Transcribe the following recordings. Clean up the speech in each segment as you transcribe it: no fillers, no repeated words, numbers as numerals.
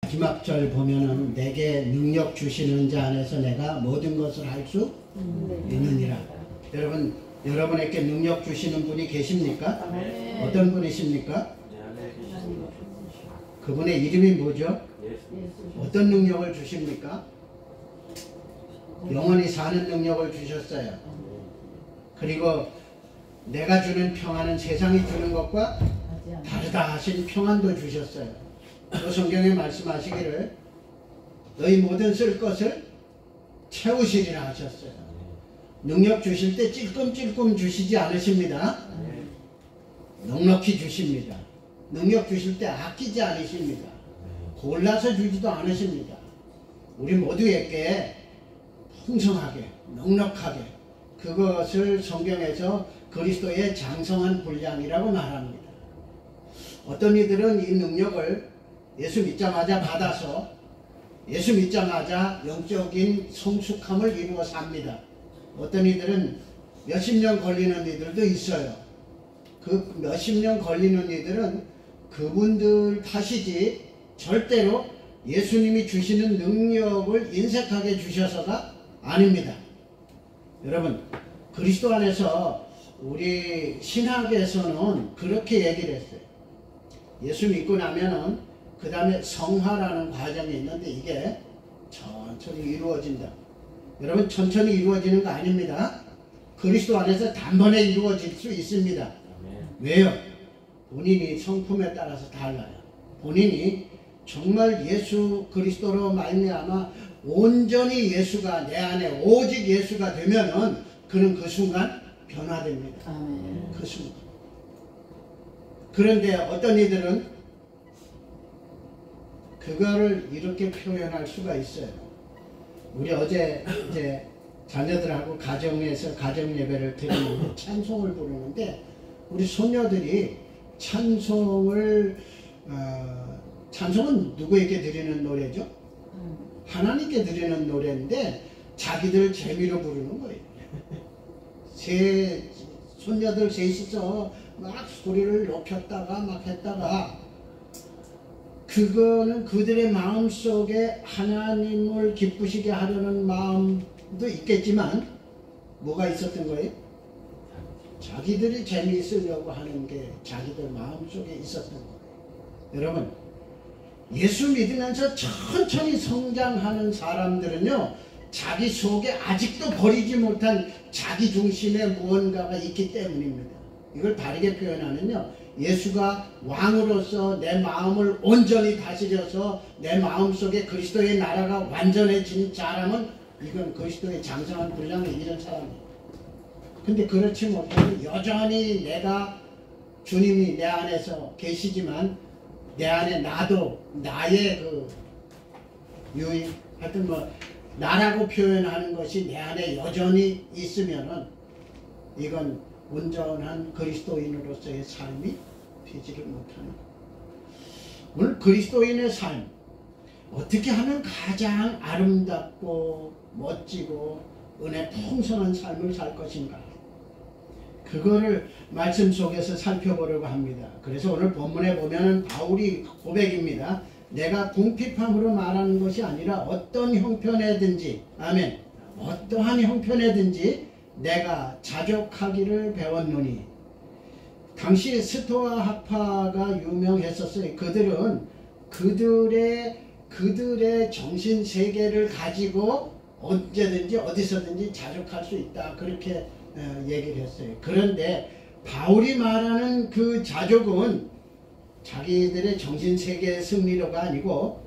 마지막 절 보면은 내게 능력 주시는 자 안에서 내가 모든 것을 할 수 있느니라. 여러분, 여러분에게 능력 주시는 분이 계십니까? 어떤 분이십니까? 그분의 이름이 뭐죠? 어떤 능력을 주십니까? 영원히 사는 능력을 주셨어요. 그리고 내가 주는 평안은 세상이 주는 것과 다르다 하신 평안도 주셨어요. 또 성경에 말씀하시기를 너희 모든 쓸 것을 채우시리라 하셨어요. 능력 주실 때 찔끔찔끔 주시지 않으십니다. 넉넉히 주십니다. 능력 주실 때 아끼지 않으십니다. 골라서 주지도 않으십니다. 우리 모두에게 풍성하게 넉넉하게, 그것을 성경에서 그리스도의 장성한 분량이라고 말합니다. 어떤 이들은 이 능력을 예수 믿자마자 받아서 예수 믿자마자 영적인 성숙함을 이루어 삽니다. 어떤 이들은 몇십 년 걸리는 이들도 있어요. 그 몇십 년 걸리는 이들은 그분들 탓이지 절대로 예수님이 주시는 능력을 인색하게 주셔서가 아닙니다. 여러분, 그리스도 안에서 우리 신학에서는 그렇게 얘기를 했어요. 예수 믿고 나면은 그 다음에 성화라는 과정이 있는데 이게 천천히 이루어진다. 여러분, 천천히 이루어지는 거 아닙니다. 그리스도 안에서 단번에 이루어질 수 있습니다. 왜요? 본인이 성품에 따라서 달라요. 본인이 정말 예수 그리스도로 말미암아 온전히 예수가 내 안에 오직 예수가 되면은 그는 그 순간 변화됩니다. 그 순간. 그런데 어떤 이들은 그거를 이렇게 표현할 수가 있어요. 우리 어제 이제 자녀들하고 가정에서 가정 예배를 드리는데 찬송을 부르는데 우리 손녀들이 찬송은 누구에게 드리는 노래죠? 하나님께 드리는 노래인데 자기들 재미로 부르는 거예요. 손녀들 셋이서 막 소리를 높였다가 막 했다가 그거는 그들의 마음속에 하나님을 기쁘시게 하려는 마음도 있겠지만 뭐가 있었던 거예요? 자기들이 재미있으려고 하는 게 자기들 마음속에 있었던 거예요. 여러분, 예수 믿으면서 천천히 성장하는 사람들은요, 자기 속에 아직도 버리지 못한 자기 중심의 무언가가 있기 때문입니다. 이걸 다르게 표현하면요, 예수가 왕으로서 내 마음을 온전히 다스려서 내 마음속에 그리스도의 나라가 완전해진 사람은 이건 그리스도의 장성한 분량에 이른 사람이에요. 근데 그렇지 못하고 여전히 내가 주님이 내 안에서 계시지만 내 안에 나도 나의 그 유익 하여튼 뭐 나라고 표현하는 것이 내 안에 여전히 있으면은 이건 온전한 그리스도인으로서의 삶이 되지를 못하는 거예요. 오늘 그리스도인의 삶 어떻게 하면 가장 아름답고 멋지고 은혜 풍성한 삶을 살 것인가, 그거를 말씀 속에서 살펴보려고 합니다. 그래서 오늘 본문에 보면은 바울이 고백입니다. 내가 궁핍함으로 말하는 것이 아니라 어떤 형편에든지, 아멘, 어떠한 형편에든지 내가 자족하기를 배웠노니. 당시 스토아 학파가 유명했었어요. 그들은 그들의 정신 세계를 가지고 언제든지 어디서든지 자족할 수 있다, 그렇게 얘기를 했어요. 그런데 바울이 말하는 그 자족은 자기들의 정신세계의 승리로가 아니고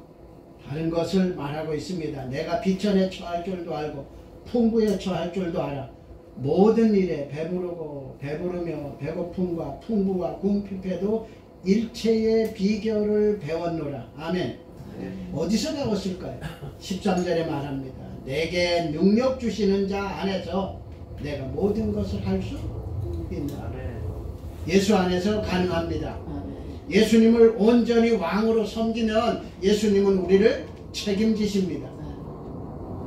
다른 것을 말하고 있습니다. 내가 비천에 처할 줄도 알고 풍부에 처할 줄도 알아. 모든 일에 배부르며 배고픔과 풍부와 궁핍해도 일체의 비결을 배웠노라. 아멘. 어디서 배웠을까요? 13절에 말합니다. 내게 능력 주시는 자 안에서 내가 모든 것을 할 수 있노라. 예수 안에서 가능합니다. 예수님을 온전히 왕으로 섬기면 예수님은 우리를 책임지십니다.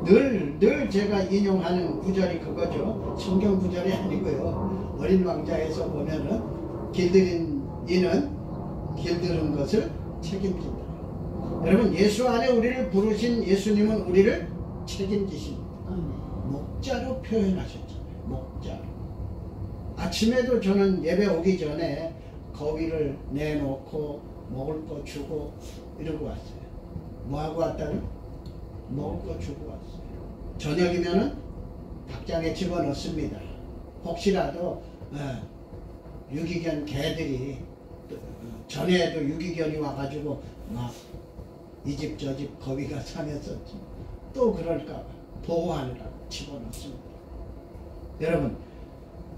늘 제가 인용하는 구절이 그거죠. 성경 구절이 아니고요. 어린 왕자에서 보면은 길들인 이는 길들은 것을 책임진다. 여러분 예수 안에 우리를 부르신 예수님은 우리를 책임지십니다. 목자로 표현하셨잖아요. 목자로. 아침에도 저는 예배 오기 전에 거위를 내놓고 먹을 거 주고 이러고 왔어요. 뭐하고 왔다고요? 먹을 거 주고 왔어요. 저녁이면은 닭장에 집어넣습니다. 혹시라도 유기견 개들이 전에도 유기견이 와가지고 막 이 집 저 집 거위가 사녔었지. 또 그럴까 보호하느라고 집어넣습니다. 여러분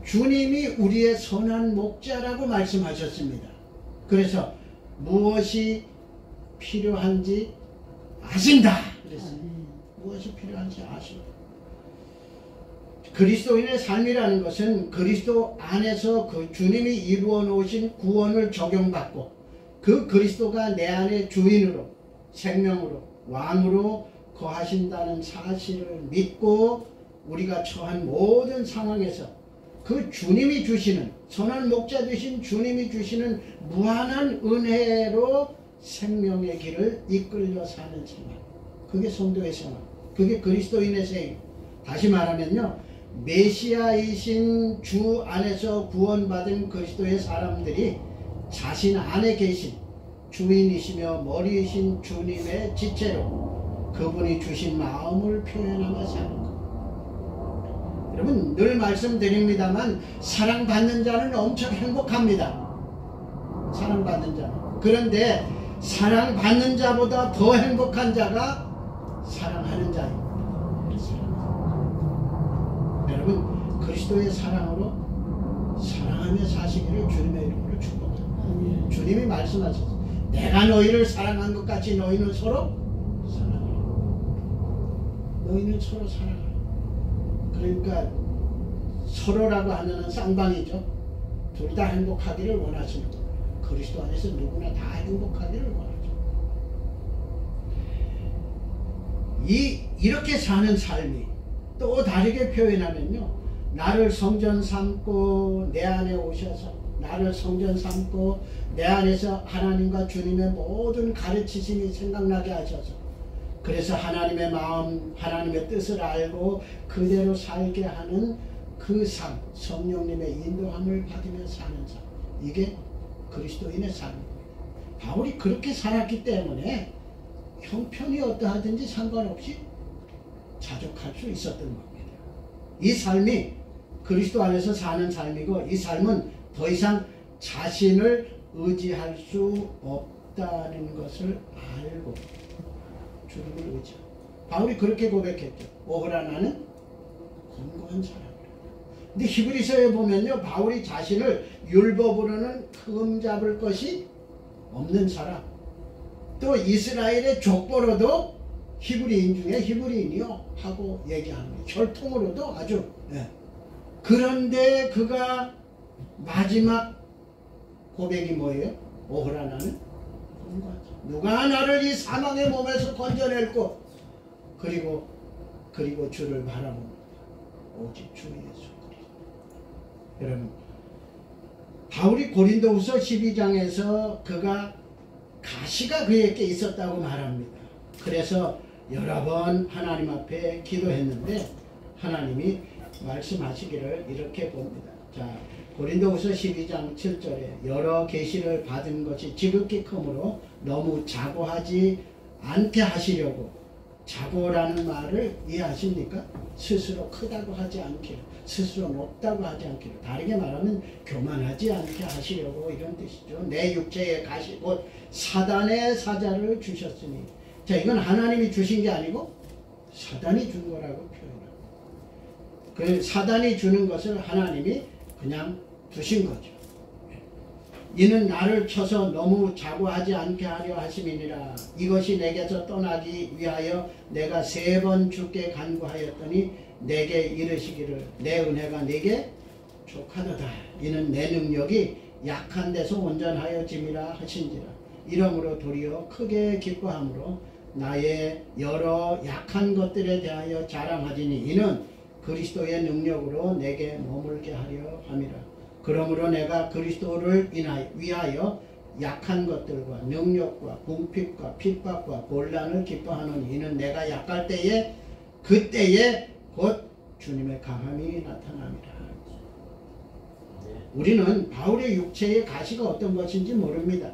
주님이 우리의 선한 목자라고 말씀하셨습니다. 그래서 무엇이 필요한지 아신다 그랬어요. 무엇이 필요한지 아신다. 그리스도인의 삶이라는 것은 그리스도 안에서 그 주님이 이루어 놓으신 구원을 적용받고 그 그리스도가 내 안에 주인으로 생명으로 왕으로 거하신다는 사실을 믿고 우리가 처한 모든 상황에서 그 주님이 주시는 선한 목자 되신 주님이 주시는 무한한 은혜로 생명의 길을 이끌려 사는 생활. 그게 성도의 생활. 그게 그리스도인의 생활. 다시 말하면요. 메시아이신 주 안에서 구원받은 그리스도의 사람들이 자신 안에 계신 주인이시며 머리이신 주님의 지체로 그분이 주신 마음을 표현하며 사는 것. 여러분 늘 말씀드립니다만 사랑받는 자는 엄청 행복합니다. 사랑받는 자. 그런데 사랑받는 자보다 더 행복한 자가 사랑하는 자입니다. 여러분 그리스도의 사랑으로 사랑하며 사시기를 주님의 이름으로 축복합니다. 주님이 말씀하셨어요. 내가 너희를 사랑한 것 같이 너희는 서로 사랑하라. 너희는 서로 사랑하라. 그러니까 서로라고 하면 쌍방이죠. 둘 다 행복하기를 원하시는 거예요. 그리스도 안에서 누구나 다 행복하기를 원하죠. 이렇게 사는 삶이 또 다르게 표현하면요. 나를 성전 삼고 내 안에 오셔서 나를 성전 삼고 내 안에서 하나님과 주님의 모든 가르치심이 생각나게 하셔서 그래서 하나님의 마음 하나님의 뜻을 알고 그대로 살게 하는 그 삶 성령님의 인도함을 받으며 사는 삶 이게 그리스도인의 삶입니다. 바울이 그렇게 살았기 때문에 형편이 어떠하든지 상관없이 자족할 수 있었던 겁니다. 이 삶이 그리스도 안에서 사는 삶이고 이 삶은 더 이상 자신을 의지할 수 없다는 것을 알고 주님을 의지하고 바울이 그렇게 고백했죠. 오호라 나는 곤고한 사람이라. 근데 히브리서에 보면요. 바울이 자신을 율법으로는 흠 잡을 것이 없는 사람 또 이스라엘의 족보로도 히브리인 중에 히브리인이요 하고 얘기합니다. 혈통으로도 아주 그런데 그가 마지막 고백이 뭐예요? 오호라 나는 누가 나를 이 사망의 몸에서 건져낼고 그리고 주를 바라봅니다. 오직 주 예수 그리스도. 여러분 바울이 고린도후서 12장에서 그가 가시가 그에게 있었다고 말합니다. 그래서 여러 번 하나님 앞에 기도했는데 하나님이 말씀하시기를 이렇게 봅니다. 자, 고린도후서 12장 7절에 여러 계시를 받은 것이 지극히 크므로 너무 자고하지 않게 하시려고 자고라는 말을 이해하십니까? 스스로 크다고 하지 않기로 스스로 높다고 하지 않기로 다르게 말하면 교만하지 않게 하시려고 이런 뜻이죠. 내 육체에 가시 곧 사단의 사자를 주셨으니 자 이건 하나님이 주신 게 아니고 사단이 준 거라고 표현합니다. 그 사단이 주는 것을 하나님이 그냥 두신 거죠. 이는 나를 쳐서 너무 자고하지 않게 하려 하심이니라. 이것이 내게서 떠나기 위하여 내가 3번 주께 간구하였더니 내게 이르시기를 내 은혜가 내게 족하도다. 이는 내 능력이 약한 데서 온전하여 짐이라 하신지라. 이러므로 도리어 크게 기뻐함으로 나의 여러 약한 것들에 대하여 자랑하지니 이는 그리스도의 능력으로 내게 머물게 하려 함이라. 그러므로 내가 그리스도를 위하여 약한 것들과 능력과 궁핍과 핍박과 곤란을 기뻐하노니 이는 내가 약할 때에 그때에 곧 주님의 강함이 나타납니다. 우리는 바울의 육체의 가시가 어떤 것인지 모릅니다.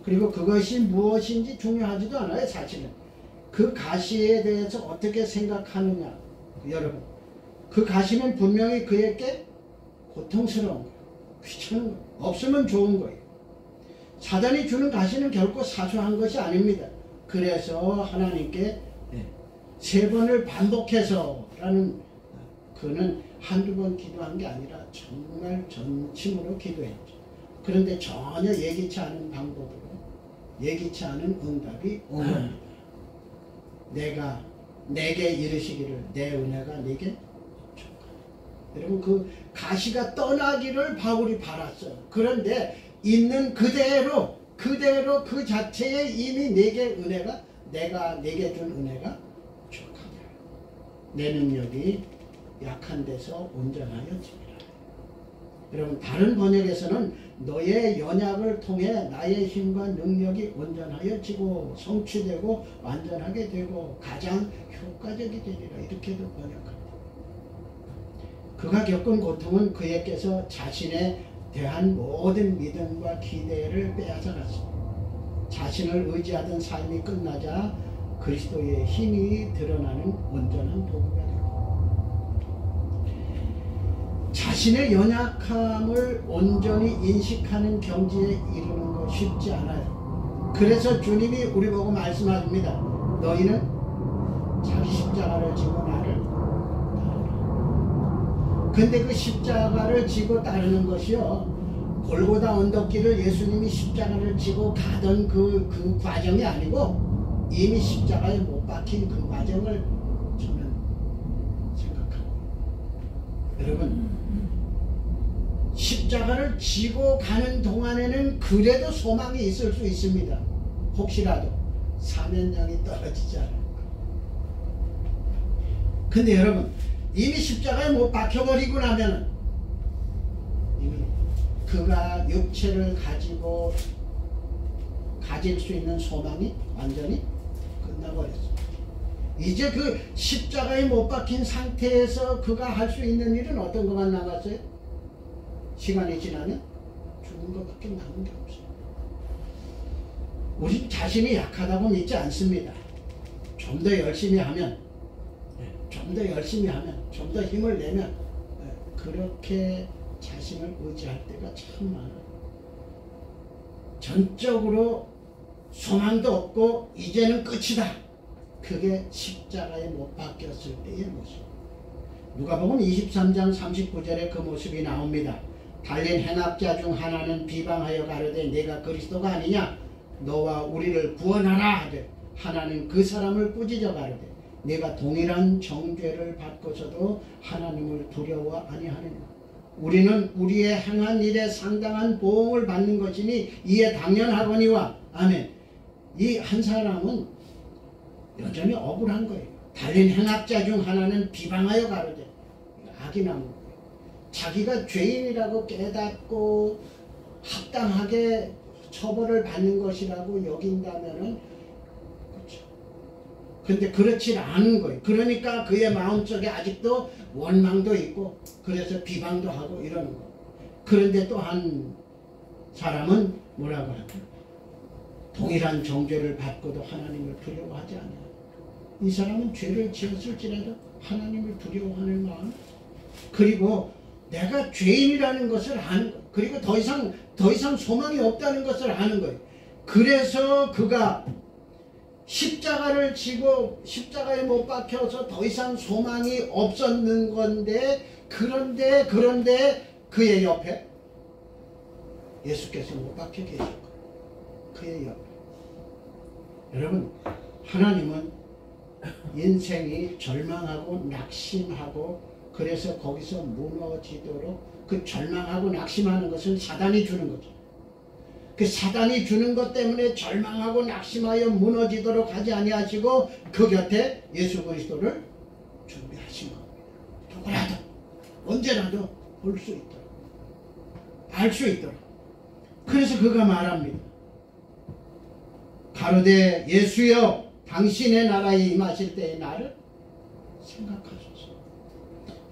그리고 그것이 무엇인지 중요하지도 않아요. 사실은 그 가시에 대해서 어떻게 생각하느냐. 여러분, 그 가시는 분명히 그에게 고통스러운 거예요. 귀찮은 거예요. 없으면 좋은 거예요. 사단이 주는 가시는 결코 사소한 것이 아닙니다. 그래서 하나님께 3번을 반복해서 라는, 그는 한두 번 기도한 게 아니라 정말 전심으로 기도했죠. 그런데 전혀 예기치 않은 방법으로 예기치 않은 응답이 온 겁니다. 내게 이르시기를 내 은혜가 네게 족하다. 여러분, 그 가시가 떠나기를 바울이 바랐어요. 그런데 있는 그대로 그 자체에 이미 내게 은혜가, 내가 내게 준 은혜가 족하다. 내 능력이 약한 데서 온전하여집니다. 여러분, 다른 번역에서는 너의 연약을 통해 나의 힘과 능력이 온전하여지고 성취되고 완전하게 되고 가장 효과적이 되리라, 이렇게도 번역합니다. 그가 겪은 고통은 그에게서 자신에 대한 모든 믿음과 기대를 빼앗아갔습니다. 자신을 의지하던 삶이 끝나자 그리스도의 힘이 드러나는 온전한 도구가 되고, 자신의 연약함을 온전히 인식하는 경지에 이르는 것 쉽지 않아요. 그래서 주님이 우리 보고 말씀하십니다. 너희는 자기 십자가를 지고 나를 따르라. 근데 그 십자가를 지고 따르는 것이요, 골고다 언덕길을 예수님이 십자가를 지고 가던 그 과정이 아니고 이미 십자가에 못 박힌 그 과정을 저는 생각합니다. 여러분, 십자가를 지고 가는 동안에는 그래도 소망이 있을 수 있습니다. 혹시라도 사면장이 떨어지지 않을까. 근데 여러분, 이미 십자가에 못 박혀버리고 나면 이미 그가 육체를 가지고 가질 수 있는 소망이 완전히 끝나버렸습니다. 이제 그 십자가에 못 박힌 상태에서 그가 할 수 있는 일은 어떤 것만 남았어요? 시간이 지나면 죽은 것밖에 남은 게 없어요. 우리 자신이 약하다고 믿지 않습니다. 좀 더 열심히 하면, 좀 더 힘을 내면 그렇게 자신을 의지할 때가 참 많아요. 전적으로 소망도 없고 이제는 끝이다. 그게 십자가에 못 박혔을 때의 모습. 누가복음 23장 39절에 그 모습이 나옵니다. 달린 행악자 중 하나는 비방하여 가로되 내가 그리스도가 아니냐, 너와 우리를 구원하라 하되, 하나는 그 사람을 꾸짖어 가로되 내가 동일한 정죄를 받고서도 하나님을 두려워 아니하느냐. 우리는 우리의 행한 일에 상당한 보응을 받는 것이니 이에 당연하거니와. 아멘. 이 한 사람은 여전히 억울한 거예요. 달린 행악자 중 하나는 비방하여 가로되, 악이 나무, 자기가 죄인이라고 깨닫고 합당하게 처벌을 받는 것이라고 여긴다면은, 그렇죠. 근데 그렇지 않은 거예요. 그러니까 그의 마음속에 아직도 원망도 있고, 그래서 비방도 하고 이러는 거예요. 그런데 또 한 사람은 뭐라고 할까요? 동일한 정죄를 받고도 하나님을 두려워하지 않아요. 이 사람은 죄를 지었을지라도 하나님을 두려워하는 마음, 그리고 내가 죄인이라는 것을 아는 거예요. 그리고 더 이상 소망이 없다는 것을 아는 거예요. 그래서 그가 십자가를 지고 십자가에 못 박혀서 더 이상 소망이 없었는 건데, 그런데 그의 옆에 예수께서 못 박혀 계실 거예요. 그의 옆에. 여러분, 하나님은 인생이 절망하고 낙심하고 그래서 거기서 무너지도록, 그 절망하고 낙심하는 것은 사단이 주는 거죠. 그 사단이 주는 것 때문에 절망하고 낙심하여 무너지도록 하지 아니하시고 그 곁에 예수 그리스도를 준비하신 겁니다. 누구라도 언제라도 볼 수 있도록, 알 수 있도록. 그래서 그가 말합니다. 가로되 예수여 당신의 나라에 임하실 때의 나를 생각하소서.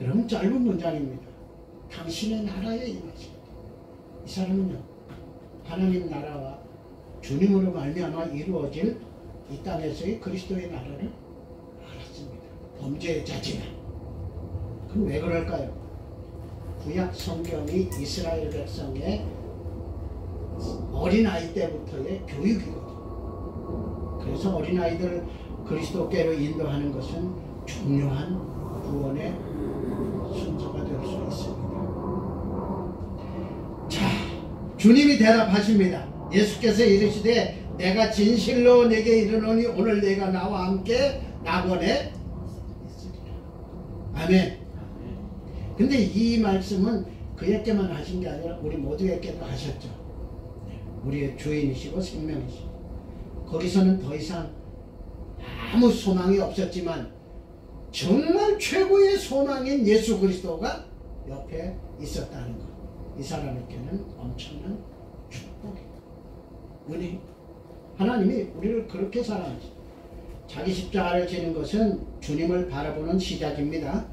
여러분 짧은 문장입니다. 당신의 나라에 임하실 때. 이 사람은요 하나님 나라와 주님으로 말미암아 이루어질 이 땅에서의 그리스도의 나라를 알았습니다. 범죄자지만. 그럼 왜 그럴까요? 구약 성경이 이스라엘 백성의 어린아이 때부터의 교육이거든요. 그래서 어린아이들 그리스도께로 인도하는 것은 중요한 구원의 순서가 될 수 있습니다. 자, 주님이 대답하십니다. 예수께서 이르시되 내가 진실로 내게 이르노니 오늘 내가 나와 함께 낙원에 있으리라. 아멘. 근데 이 말씀은 그에게만 하신 게 아니라 우리 모두에게도 하셨죠. 우리의 주인이시고 생명이시고. 거기서는 더 이상 아무 소망이 없었지만 정말 최고의 소망인 예수 그리스도가 옆에 있었다는 것. 이 사람에게는 엄청난 축복입니다. 은혜. 하나님이 우리를 그렇게 사랑하시죠. 자기 십자가를 지는 것은 주님을 바라보는 시작입니다.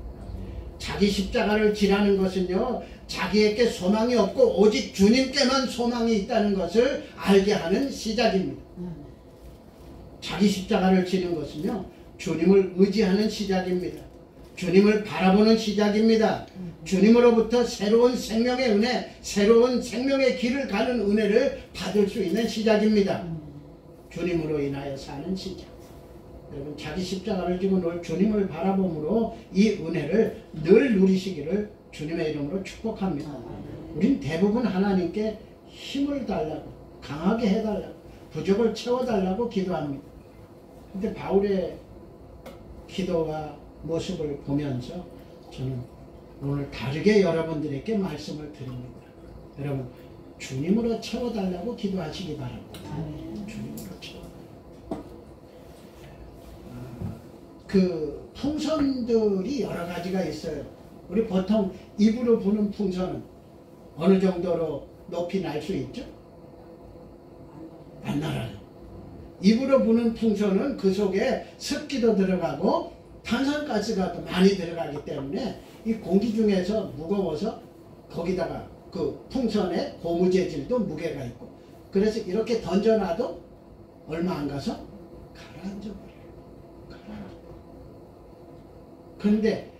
자기 십자가를 지라는 것은요 자기에게 소망이 없고 오직 주님께만 소망이 있다는 것을 알게 하는 시작입니다. 자기 십자가를 지는 것은요 주님을 의지하는 시작입니다. 주님을 바라보는 시작입니다. 주님으로부터 새로운 생명의 은혜, 새로운 생명의 길을 가는 은혜를 받을 수 있는 시작입니다. 주님으로 인하여 사는 시작. 여러분 자기 십자가를 지고 늘 주님을 바라봄으로 이 은혜를 늘 누리시기를 주님의 이름으로 축복합니다. 우린 대부분 하나님께 힘을 달라고, 강하게 해달라고, 부족을 채워달라고 기도합니다. 근데 바울의 기도와 모습을 보면서 저는 오늘 다르게 여러분들에게 말씀을 드립니다. 여러분 주님으로 채워달라고 기도하시기 바랍니다. 주님으로 채워달라고. 그 풍선들이 여러 가지가 있어요. 우리 보통 입으로 부는 풍선은 어느 정도로 높이 날 수 있죠? 안 날아요. 입으로 부는 풍선은 그 속에 습기도 들어가고 탄산가스가 또 많이 들어가기 때문에 이 공기 중에서 무거워서 거기다가 그 풍선에 고무 재질도 무게가 있고 그래서 이렇게 던져놔도 얼마 안 가서 가라앉아 버려요. 그런데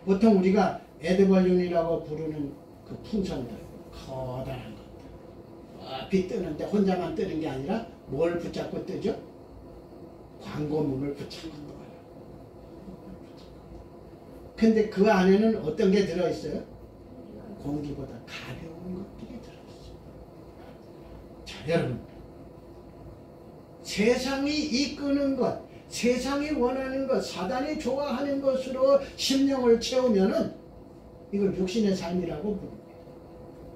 보통 우리가 에드벌룬이라고 부르는 그 풍선들 커다란 것들 높이 뜨는데 혼자만 뜨는 게 아니라 뭘 붙잡고 뜨죠? 광고문을 붙잡고 떠요. 근데 그 안에는 어떤 게 들어있어요? 공기보다 가벼운 것들이 들어있어요. 자, 여러분 세상이 이끄는 것, 세상이 원하는 것, 사단이 좋아하는 것으로 심령을 채우면은 이걸 육신의 삶이라고 부릅니다.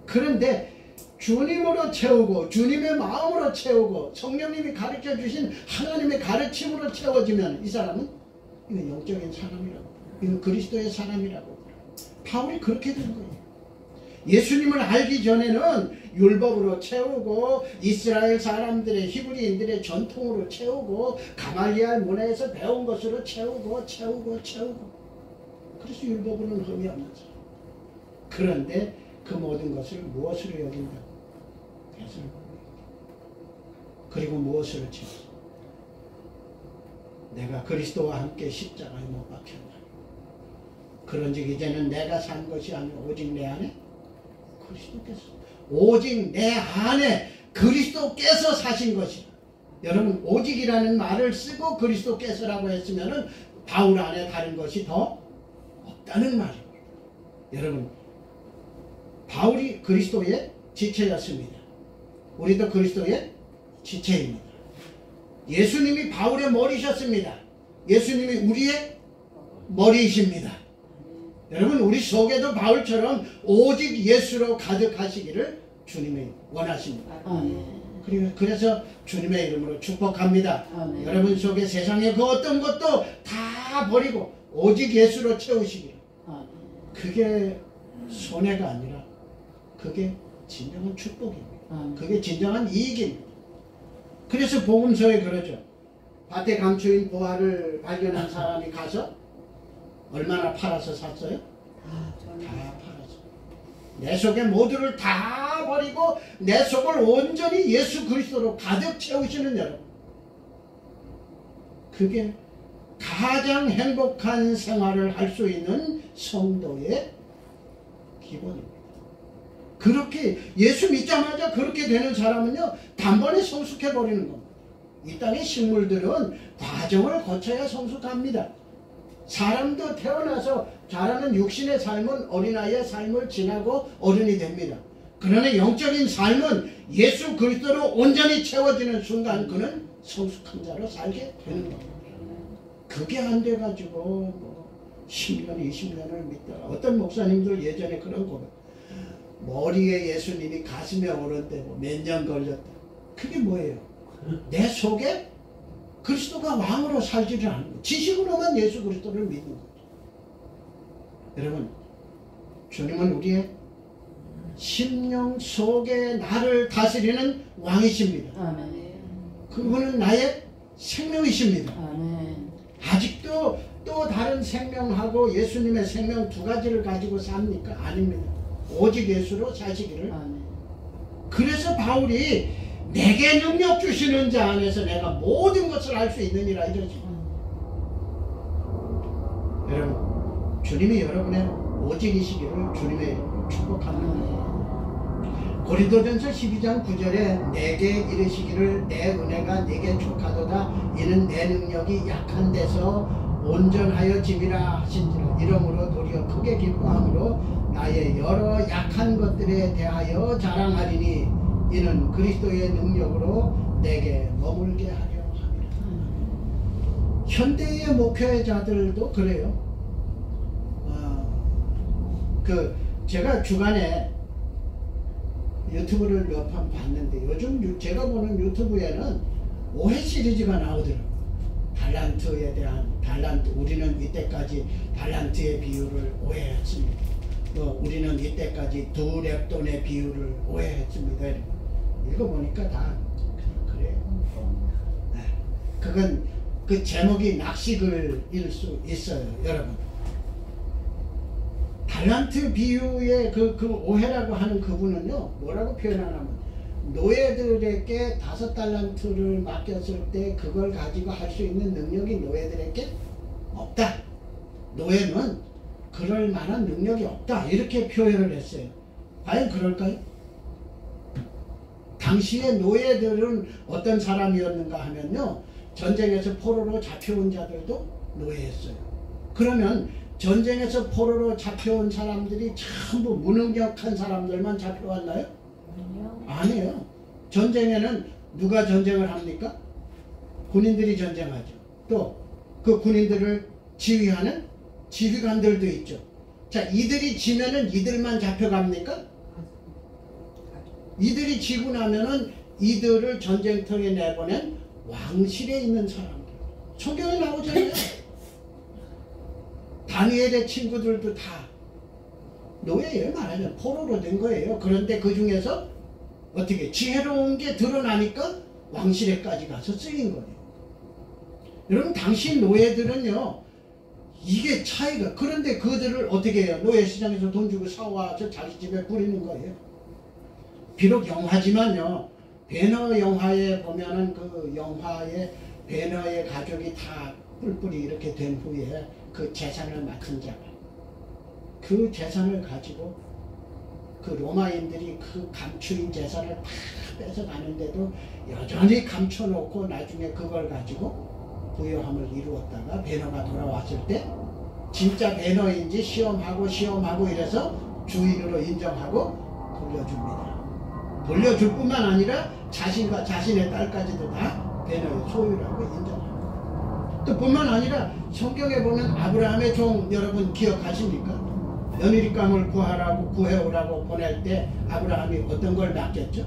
그런데 주님으로 채우고 주님의 마음으로 채우고 성령님이 가르쳐 주신 하나님의 가르침으로 채워지면 이 사람은 이건 영적인 사람이라고, 이건 그리스도의 사람이라고. 바울이 그렇게 된 거예요. 예수님을 알기 전에는 율법으로 채우고 이스라엘 사람들의 히브리인들의 전통으로 채우고 가말리알 문화에서 배운 것으로 채우고 그래서 율법으로는 흠이 없는 사람. 그런데 그 모든 것을 무엇으로 여긴다고? 배설물. 그리고 무엇으로 채웠어? 내가 그리스도와 함께 십자가에 못 박혔다. 그런즉 이제는 내가 산 것이 아니라 오직 내 안에 그리스도께서, 오직 내 안에 그리스도께서 사신 것이다. 여러분 오직이라는 말을 쓰고 그리스도께서라고 했으면은 바울 안에 다른 것이 더 없다는 말입니다. 여러분 바울이 그리스도의 지체였습니다. 우리도 그리스도의 지체입니다. 예수님이 바울의 머리셨습니다. 예수님이 우리의 머리이십니다. 여러분 우리 속에도 바울처럼 오직 예수로 가득하시기를 주님이 원하십니다. 그래서 주님의 이름으로 축복합니다. 여러분 속에 세상의 그 어떤 것도 다 버리고 오직 예수로 채우시기를. 그게 손해가 아니라 그게 진정한 축복입니다. 그게 진정한 이익입니다. 그래서 복음서에 그러죠. 밭에 감추인 보화를 발견한 사람이 가서 얼마나 팔아서 샀어요? 다 팔아서. 내 속의 모두를 다 버리고 내 속을 온전히 예수 그리스도로 가득 채우시는 여러분. 그게 가장 행복한 생활을 할 수 있는 성도의 기본입니다. 그렇게 예수 믿자마자 그렇게 되는 사람은요, 단번에 성숙해버리는 겁니다. 이 땅의 식물들은 과정을 거쳐야 성숙합니다. 사람도 태어나서 자라는 육신의 삶은 어린아이의 삶을 지나고 어른이 됩니다. 그러나 영적인 삶은 예수 그리스도로 온전히 채워지는 순간 그는 성숙한 자로 살게 되는 겁니다. 그게 안 돼가지고 뭐 10년, 20년을 믿다가 어떤 목사님들 예전에 그런 고백, 머리에 예수님이 가슴에 오른데 몇 년 걸렸다. 그게 뭐예요? 내 속에 그리스도가 왕으로 살지를 않는 거예요. 지식으로만 예수 그리스도를 믿는 거죠. 여러분, 주님은 우리의 심령 속에 나를 다스리는 왕이십니다. 아멘. 그분은 나의 생명이십니다. 아멘. 아직도 또 다른 생명하고 예수님의 생명 두 가지를 가지고 삽니까? 아닙니다. 오직 예수로 사시기를. 아멘. 그래서 바울이 내게 능력 주시는 자 안에서 내가 모든 것을 할 수 있느니라 이러지. 여러분, 주님이 여러분의 오직이시기를 주님의 이름으로 축복합니다. 고린도전서 12장 9절에 내게 이르시기를 내 은혜가 네게 족하도다 이는 내 능력이 약한 데서 온전하여 짐이라 하신지라. 이러므로 도리어 크게 기뻐함으로 나의 여러 약한 것들에 대하여 자랑하리니 이는 그리스도의 능력으로 내게 머물게 하려 함이라. 현대의 목회자들도 그래요. 제가 주간에 유튜브를 몇 편 봤는데 요즘 제가 보는 유튜브에는 오해 시리즈가 나오더라고요. 달란트에 대한 우리는 이때까지 달란트의 비율을 오해했습니다. 우리는 이때까지 두 렙돈의 비율을 오해했습니다. 읽어보니까 다 그래요. 네. 그건 그 제목이 낚시글일 수 있어요, 여러분. 달란트 비유의 그 오해라고 하는 그분은요, 뭐라고 표현하냐면 노예들에게 5달란트를 맡겼을 때 그걸 가지고 할 수 있는 능력이 노예들에게 없다. 노예는 그럴 만한 능력이 없다. 이렇게 표현을 했어요. 과연 그럴까요? 당시의 노예들은 어떤 사람이었는가 하면요, 전쟁에서 포로로 잡혀온 자들도 노예였어요. 그러면 전쟁에서 포로로 잡혀온 사람들이 전부 무능력한 사람들만 잡혀왔나요? 아니에요. 전쟁에는 누가 전쟁을 합니까? 군인들이 전쟁하죠. 또 그 군인들을 지휘하는 지휘관들도 있죠. 자, 이들이 지면은 이들만 잡혀갑니까? 이들이 지고 나면은 이들을 전쟁터에 내보낸 왕실에 있는 사람들. 성경에 나오잖아요. 다니엘의 친구들도 다 노예예요. 말하자면 포로로 된 거예요. 그런데 그 중에서 어떻게 지혜로운 게 드러나니까 왕실에까지 가서 쓰인 거예요. 여러분, 당시 노예들은요, 이게 차이가. 그런데 그들을 어떻게 해요? 노예시장에서 돈 주고 사와서 자기 집에 부리는 거예요. 비록 영화지만요, 배너 영화에 보면은 그 영화의 배너의 가족이 다 뿔뿔이 이렇게 된 후에 그 재산을 맡은 자가 그 재산을 가지고 그 로마인들이 그 감추인 재산을 다 뺏어가는데도 여전히 감춰놓고 나중에 그걸 가지고 부여함을 이루었다가 배너가 돌아왔을 때 진짜 배너인지 시험하고 이래서 주인으로 인정하고 돌려줍니다. 돌려줄 뿐만 아니라 자신과 자신의 딸까지도 다 배너의 소유라고 인정합니다. 또 뿐만 아니라 성경에 보면 아브라함의 종 여러분 기억하십니까? 며느리감을 구해오라고 보낼 때 아브라함이 어떤 걸 맡겼죠?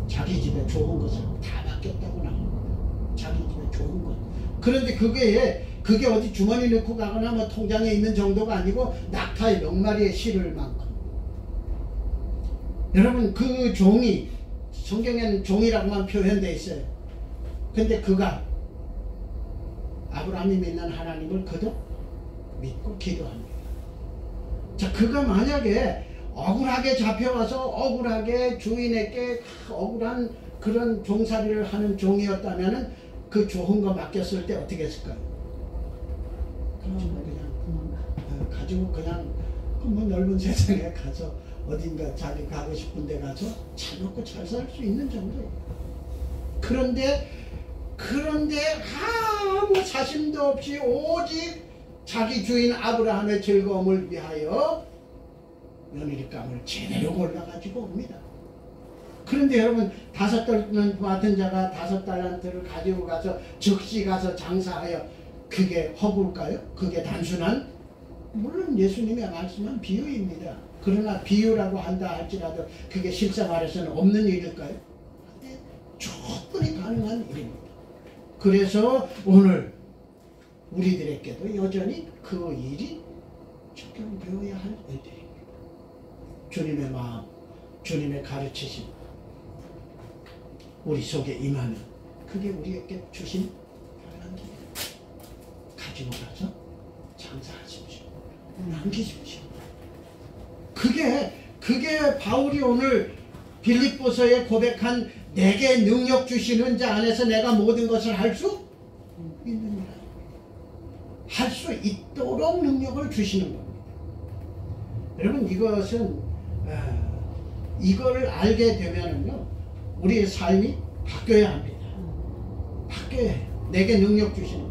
자기 집에 좋은 것을 다 맡겼다고 나옵니다. 자기 집에 좋은 것. 그런데 그게 어디 주머니 넣고 가거나 뭐 통장에 있는 정도가 아니고 낙타의 몇 마리의 실을 만큼. 여러분, 그 종이 성경에는 종이라고만 표현되어 있어요. 근데 그가 아브라함이 믿는 하나님을 그도 믿고 기도합니다. 자, 그가 만약에 억울하게 잡혀와서 억울하게 주인에게 억울한 그런 종살이를 하는 종이었다면 그 좋은 거 맡겼을 때 어떻게 했을까요? 가지고 그냥 뭐 넓은 세상에 가서 어딘가 자기 가고 싶은 데 가서 잘 먹고 잘 살 수 있는 정도예요. 그런데 아무 사심도 없이 오직 자기 주인 아브라함의 즐거움을 위하여 며느리감을 제대로 골라가지고 옵니다. 그런데 여러분 5달란트 맡은 자가 5달란트를 가지고 가서 즉시 가서 장사하여 그게 허구일까요? 그게 단순한 물론 예수님의 말씀은 비유입니다. 그러나 비유라고 한다 할지라도 그게 실생활에서는 없는 일일까요? 네, 충분히 가능한 일입니다. 그래서 오늘 우리들에게도 여전히 그 일이 적용되어야 할 일들입니다. 주님의 마음, 주님의 가르치심 우리 속에 임하면 그게 우리에게 주신 편한 길 가지고 가서 장사하십시오. 남기십시오. 그게 바울이 오늘 빌립보서에 고백한 내게 능력 주시는 자 안에서 내가 모든 것을 할 수 있느니라. 할 수 있도록 능력을 주시는 겁니다. 여러분 이것은 이거를 알게 되면은요 우리의 삶이 바뀌어야 합니다. 바뀌어야 해요. 내게 능력 주시는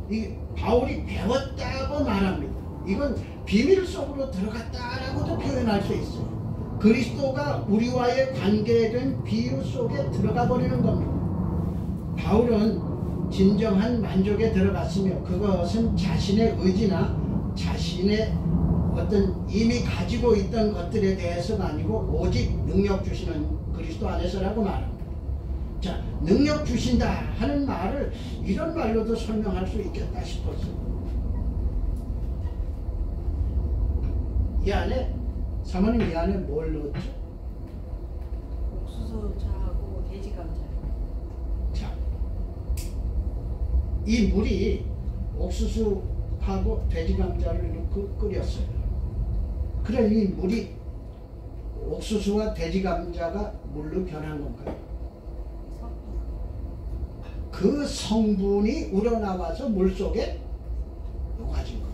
이 바울이 배웠다고 말합니다. 이건 비밀 속으로 들어갔다라고도 표현할 수 있어요. 그리스도가 우리와의 관계된 비유 속에 들어가 버리는 겁니다. 바울은 진정한 만족에 들어갔으며 그것은 자신의 의지나 자신의 어떤 이미 가지고 있던 것들에 대해서가 아니고 오직 능력 주시는 그리스도 안에서라고 말합니다. 자, 능력 주신다 하는 말을 이런 말로도 설명할 수 있겠다 싶었어요. 이 안에 사모님 이 안에 뭘 넣었죠? 옥수수차하고 돼지감자. 자, 이 물이 옥수수하고 돼지감자를 넣고 끓였어요. 그럼 이 물이 옥수수와 돼지감자가 물로 변한 건가요? 그 성분이 우러나와서 물속에 녹아진 겁니다.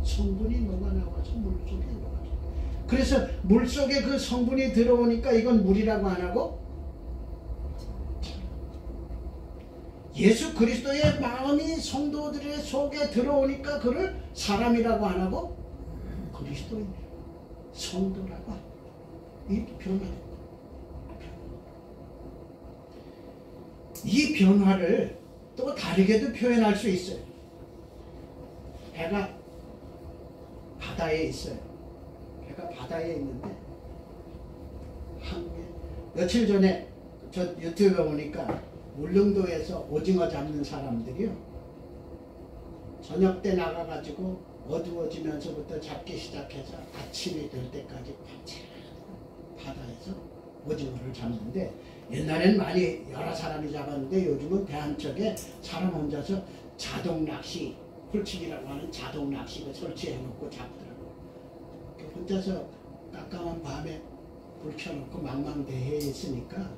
성분이 녹아나와서 물속에 녹아진 겁니다. 그래서 물속에 그 성분이 들어오니까 이건 물이라고 안 하고 예수 그리스도의 마음이 성도들의 속에 들어오니까 그를 사람이라고 안 하고 그리스도인 성도라고 하고 이 변화입니다. 이 변화를 또 다르게도 표현할 수 있어요. 배가 바다에 있어요. 배가 바다에 있는데 한국에 며칠 전에 저 유튜브에 보니까 울릉도에서 오징어 잡는 사람들이요 저녁 때 나가가지고 어두워지면서부터 잡기 시작해서 아침이 될 때까지 바다에서 오징어를 잡는데 옛날엔 많이 여러 사람이 잡았는데 요즘은 배 한 척에 사람 혼자서 자동 낚시 훌치기라고 하는 자동 낚시를 설치해 놓고 잡더라고요. 혼자서 깜깜한 밤에 불 켜놓고 망망대해에 있으니까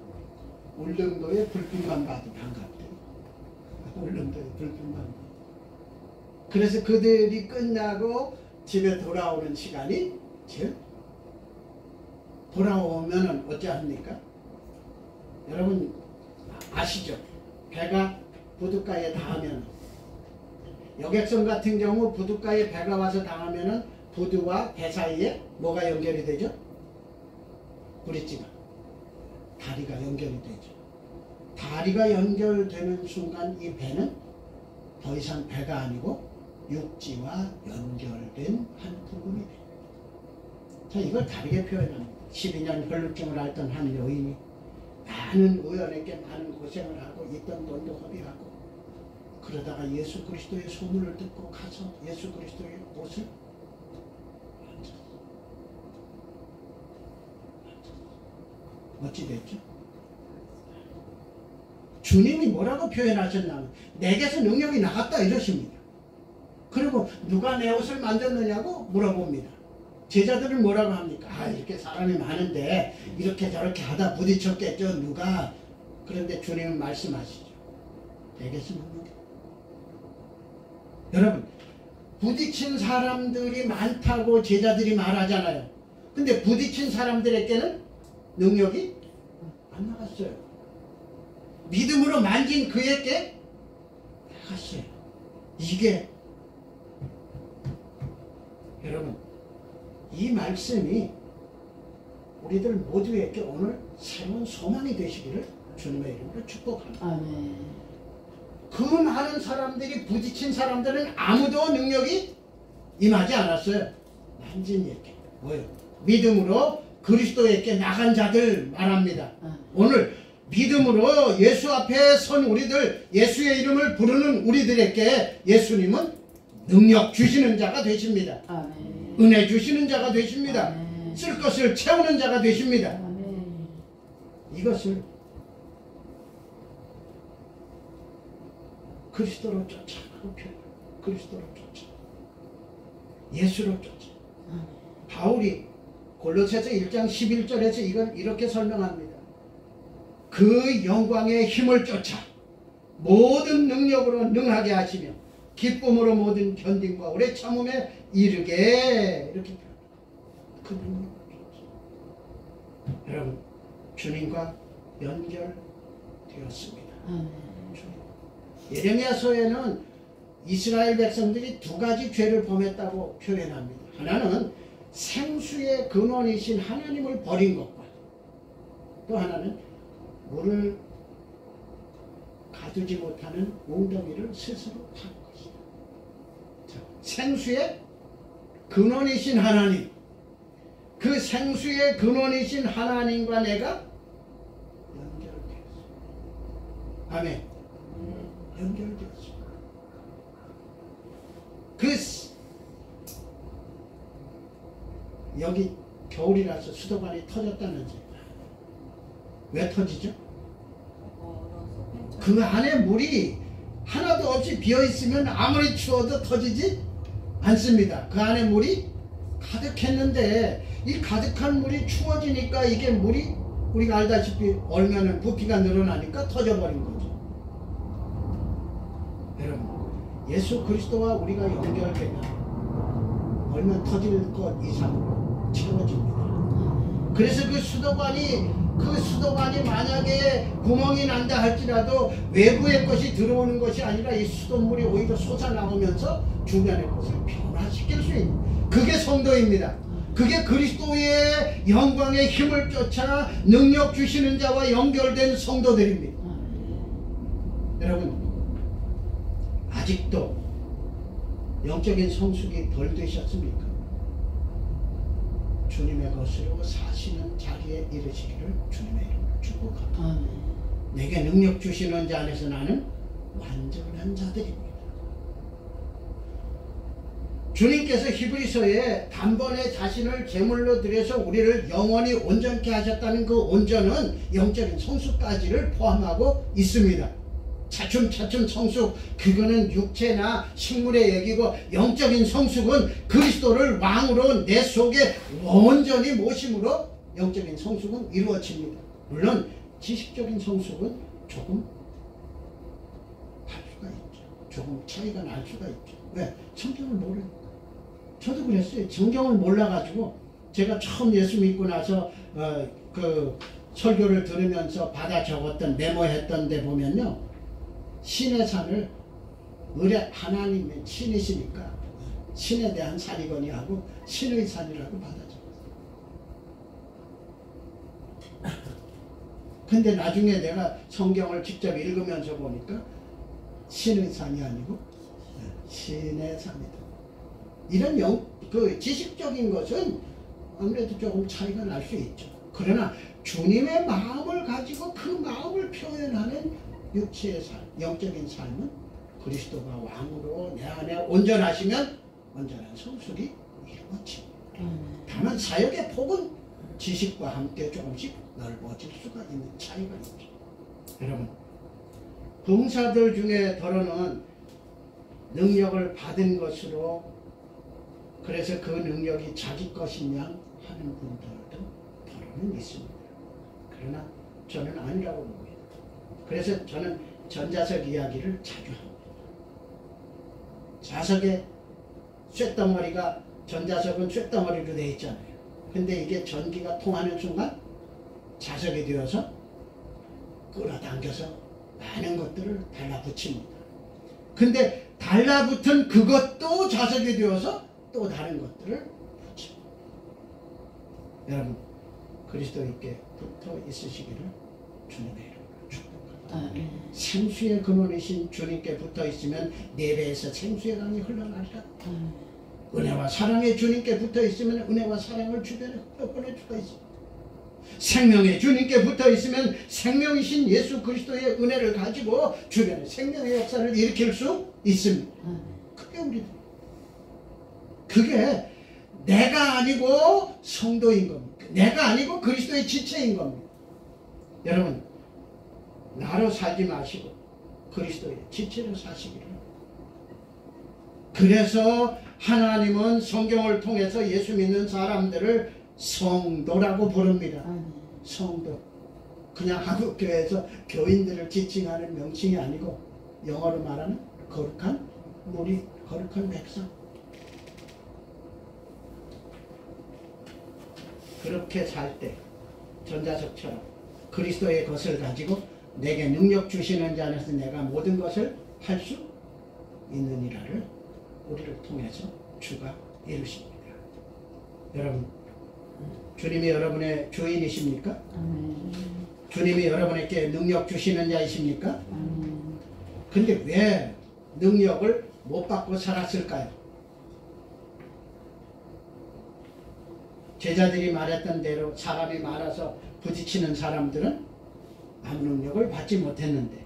울릉도에 불빛만 봐도 반갑대요. 울릉도에 불빛만 봐도. 그래서 그들이 끝나고 집에 돌아오는 시간이 즉 돌아오면은 어찌합니까? 여러분 아시죠? 배가 부둣가에 닿으면 여객선 같은 경우 부둣가에 배가 와서 닿으면은 부두와 배 사이에 뭐가 연결이 되죠? 브릿지가 다리가 연결이 되죠. 다리가 연결되는 순간 이 배는 더 이상 배가 아니고 육지와 연결된 한 부분이 돼요. 자, 이걸 다르게 표현합니다. 12년 혈루증을 앓던 한 여인이 많은 의원에게 많은 고생을 하고 있던 돈도 허비하고 그러다가 예수 그리스도의 소문을 듣고 가서 예수 그리스도의 옷을 만졌어요. 어찌 됐죠? 주님이 뭐라고 표현하셨냐면 내게서 능력이 나갔다 이러십니다. 그리고 누가 내 옷을 만졌느냐고 물어봅니다. 제자들은 뭐라고 합니까? 아, 이렇게 사람이 많은데 이렇게 저렇게 하다 부딪혔겠죠 누가. 그런데 주님은 말씀하시죠. 내게서 능력이. 여러분, 부딪힌 사람들이 많다고 제자들이 말하잖아요. 근데 부딪힌 사람들에게는 능력이 안 나갔어요. 믿음으로 만진 그에게 나갔어요. 이게 여러분, 이 말씀이 우리들 모두에게 오늘 새로운 소망이 되시기를 주님의 이름으로 축복합니다. 아멘. 그 많은 사람들이 부딪힌 사람들은 아무도 능력이 임하지 않았어요. 만진 에게 뭐요? 믿음으로 그리스도에게 나간 자들 말합니다. 오늘 믿음으로 예수 앞에 선 우리들, 예수의 이름을 부르는 우리들에게 예수님은 능력 주시는 자가 되십니다. 아멘. 은혜 주시는 자가 되십니다. 아멘. 쓸 것을 채우는 자가 되십니다. 아멘. 이것을 그리스도로 쫓아가고 그리스도로 쫓아 예수로 쫓아. 바울이 골로새서 1장 11절에서 이걸 이렇게 설명합니다. 그 영광의 힘을 쫓아 모든 능력으로 능하게 하시며 기쁨으로 모든 견딘과 오래 참음에 이르게 이렇게 그 능력을 쫓아. 여러분, 주님과 연결되었습니다. 예레미야서에는 이스라엘 백성들이 두 가지 죄를 범했다고 표현합니다. 하나는 생수의 근원이신 하나님을 버린 것과 또 하나는 물을 가두지 못하는 웅덩이를 스스로 판 것이다. 자, 생수의 근원이신 하나님, 그 생수의 근원이신 하나님과 내가 연결되었습니다. 아멘. 연결되었습니다. 여기 겨울이라서 수도관이 터졌다는지. 왜 터지죠? 그 안에 물이 하나도 없이 비어있으면 아무리 추워도 터지지 않습니다. 그 안에 물이 가득했는데 이 가득한 물이 추워지니까 이게 물이 우리가 알다시피 얼면은 부피가 늘어나니까 터져버린 거죠. 여러분, 예수 그리스도와 우리가 연결되면 얼면 터질 것 이상으로 채워집니다. 그래서 그 수도관이 만약에 구멍이 난다 할지라도 외부의 것이 들어오는 것이 아니라 이 수돗물이 오히려 솟아나오면서 주변의 것을 변화시킬 수 있는 그게 성도입니다. 그게 그리스도의 영광의 힘을 쫓아 능력 주시는 자와 연결된 성도들입니다. 여러분, 아직도 영적인 성숙이 덜 되셨습니까? 주님의 것으로 사시는 자리에 이르시기를 주님의 이름으로 축복합니다. 내게 능력 주시는 자 안에서 나는 완전한 자들입니다. 주님께서 히브리서에 단번에 자신을 제물로 드려서 우리를 영원히 온전케 하셨다는 그 온전은 영적인 성숙까지를 포함하고 있습니다. 차츰차츰 성숙, 그거는 육체나 식물의 얘기고, 영적인 성숙은 그리스도를 왕으로 내 속에 온전히 모심으로 영적인 성숙은 이루어집니다. 물론 지식적인 성숙은 조금 할 수가 있죠. 조금 차이가 날 수가 있죠. 왜? 성경을 모르니까. 저도 그랬어요. 성경을 몰라가지고 제가 처음 예수 믿고 나서 그 설교를 들으면서 받아 적었던 메모했던 데 보면요, 신의 산을 하나님의 신이시니까 신에 대한 산이거니 하고 신의 산이라고 받아 적었어요. 근데 나중에 내가 성경을 직접 읽으면서 보니까 신의 산이 아니고 신의 산이다. 이런 그 지식적인 것은 아무래도 조금 차이가 날 수 있죠. 그러나 주님의 마음을 가지고 그 마음을 표현하는 육체의 삶, 영적인 삶은 그리스도가 왕으로 내 안에 온전하시면 온전한 성숙이 이루어집니다. 다만 사역의 폭은 지식과 함께 조금씩 넓어질 수가 있는 차이가 있죠. 여러분, 봉사들 중에 더러는 능력을 받은 것으로 그래서 그 능력이 자기 것인 양 하는 분들도 더러는 있습니다. 그러나 저는 아니라고 봅니다. 그래서 저는 전자석 이야기를 자주 합니다. 자석에 쇳덩어리가 전자석은 쇳덩어리로 되어 있잖아요. 근데 이게 전기가 통하는 순간 자석이 되어서 끌어당겨서 많은 것들을 달라붙입니다. 근데 달라붙은 그것도 자석이 되어서 또 다른 것들을 붙입니다. 여러분 그리스도께 붙어 있으시기를 주님의 이름으로 축복합니다. 생수의 근원이신 주님께 붙어 있으면 네 배에서 생수의 강이 흘러나리라. 은혜와 사랑의 주님께 붙어 있으면 은혜와 사랑을 주변에 흘려보낼 수가 있습니다. 생명의 주님께 붙어 있으면 생명이신 예수 그리스도의 은혜를 가지고 주변에 생명의 역사를 일으킬 수 있습니다. 그게 우리들. 그게 내가 아니고 성도인 겁니다. 내가 아니고 그리스도의 지체인 겁니다. 여러분 나로 살지 마시고 그리스도의 지체로 사시기를. 그래서 하나님은 성경을 통해서 예수 믿는 사람들을 성도라고 부릅니다. 성도. 그냥 한국교회에서 교인들을 지칭하는 명칭이 아니고 영어로 말하는 거룩한 무리, 거룩한 백성. 그렇게 살 때 전자석처럼 그리스도의 것을 가지고 내게 능력 주시는 자 안에서 내가 모든 것을 할 수 있느니라를 우리를 통해서 주가 이루십니다. 여러분 주님이 여러분의 주인이십니까? 주님이 여러분에게 능력 주시는 자이십니까? 근데 왜 능력을 못 받고 살았을까요? 제자들이 말했던 대로 사람이 많아서 부딪히는 사람들은 아무 능력을 받지 못했는데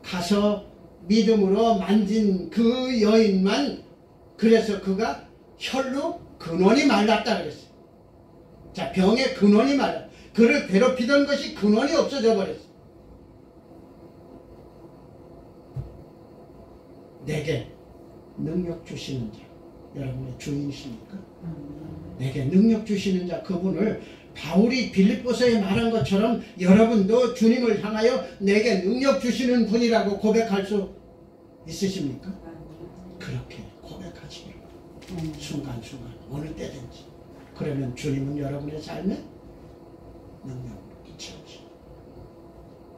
가서 믿음으로 만진 그 여인만 그래서 그가 혈로 근원이 말랐다 그랬어요. 자, 병의 근원이 말랐다. 그를 괴롭히던 것이 근원이 없어져 버렸어요. 내게 능력 주시는 자 여러분의 주인이십니까? 내게 능력 주시는 자 그분을 바울이 빌립보서에 말한 것처럼 여러분도 주님을 향하여 내게 능력 주시는 분이라고 고백할 수 있으십니까? 그렇게 고백하시기를 순간순간 어느 때든지. 그러면 주님은 여러분의 삶에 능력으로 채우십니다.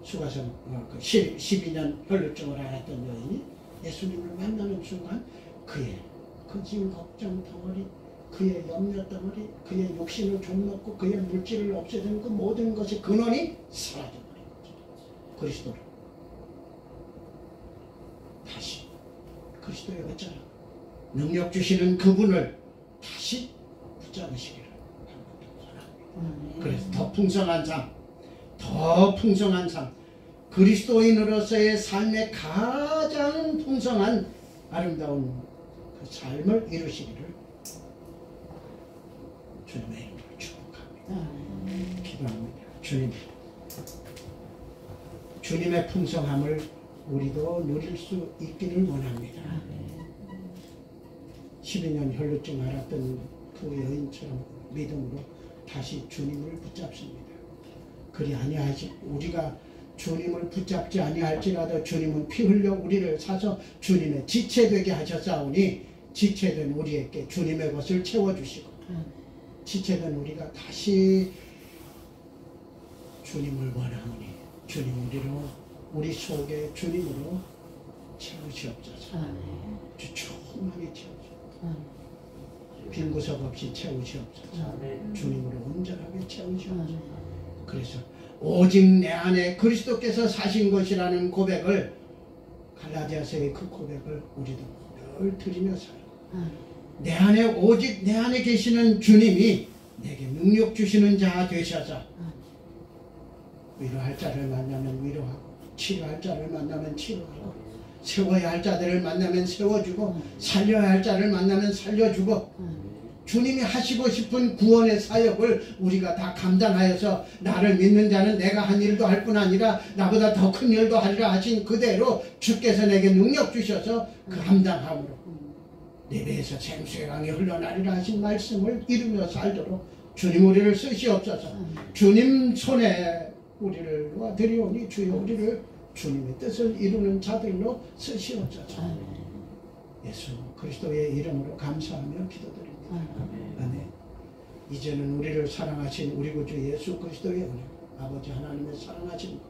수가성 12년 혈루증을 앓았던 여인이 예수님을 만나는 순간 그의 그 짐 걱정 덩어리, 그의 염려 덩어리, 그의 욕심을 좀먹고 그의 물질을 없애는 그 모든 것의 근원이 사라져버린 거죠. 그리스도로 다시 그리스도의 어쩌라 능력 주시는 그분을 다시 붙잡으시기를 바랍니다. 그래서 더 풍성한 삶, 더 풍성한 삶, 그리스도인으로서의 삶의 가장 풍성한 아름다운 그 삶을 이루시기를 주님의 이름으로 축복합니다. 기도합니다. 주님, 주님의 풍성함을 우리도 누릴 수 있기를 원합니다. 12년 혈루증 앓았던 그 여인처럼 믿음으로 다시 주님을 붙잡습니다. 그리 아니하지 우리가 주님을 붙잡지 아니할지라도 주님은 피 흘려 우리를 사서 주님의 지체되게 하셨사오니 지체된 우리에게 주님의 것을 채워주시고 지체된 우리가 다시 주님을 원하오니 주님 우리 속에 주님으로 채우시옵소서. 주 충만히 채우시옵소서. 빈 구석 없이 채우시옵소서. 주님으로 온전하게 채우시옵소서. 그래서 오직 내 안에 그리스도께서 사신 것이라는 고백을 갈라디아서의 그 고백을 우리도 늘 드리며 살아요. 내 안에 오직 내 안에 계시는 주님이 내게 능력 주시는 자 되셔서 위로할 자를 만나면 위로하고 치료할 자를 만나면 치료하고 세워야 할 자들을 만나면 세워주고 살려야 할 자를 만나면 살려주고 주님이 하시고 싶은 구원의 사역을 우리가 다 감당하여서 나를 믿는 자는 내가 한 일도 할 뿐 아니라 나보다 더 큰 일도 하리라 하신 그대로 주께서 내게 능력 주셔서 그 감당함으로 내 배에서 생수의 강이 흘러나리라 하신 말씀을 이루며 살도록 주님 우리를 쓰시옵소서. 주님 손에 우리를 놓아드리오니 주여 우리를 주님의 뜻을 이루는 자들로 쓰시옵소서. 예수 그리스도의 이름으로 감사하며 기도드립니다. 아멘. 이제는 우리를 사랑하신 우리 구주 예수 그리스도의 은혜, 아버지 하나님의 사랑하신 것,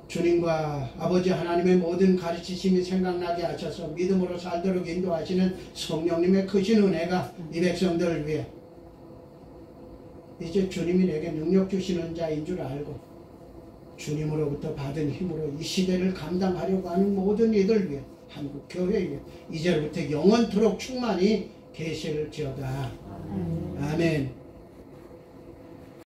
주님과 아버지 하나님의 모든 가르치심이 생각나게 하셔서 믿음으로 살도록 인도하시는 성령님의 크신 은혜가 이 백성들을 위해 이제 주님이 내게 능력 주시는 자인 줄 알고 주님으로부터 받은 힘으로 이 시대를 감당하려고 하는 모든 이들 위해 한국 교회에 이제부터 영원토록 충만히 계실지어다. 아멘.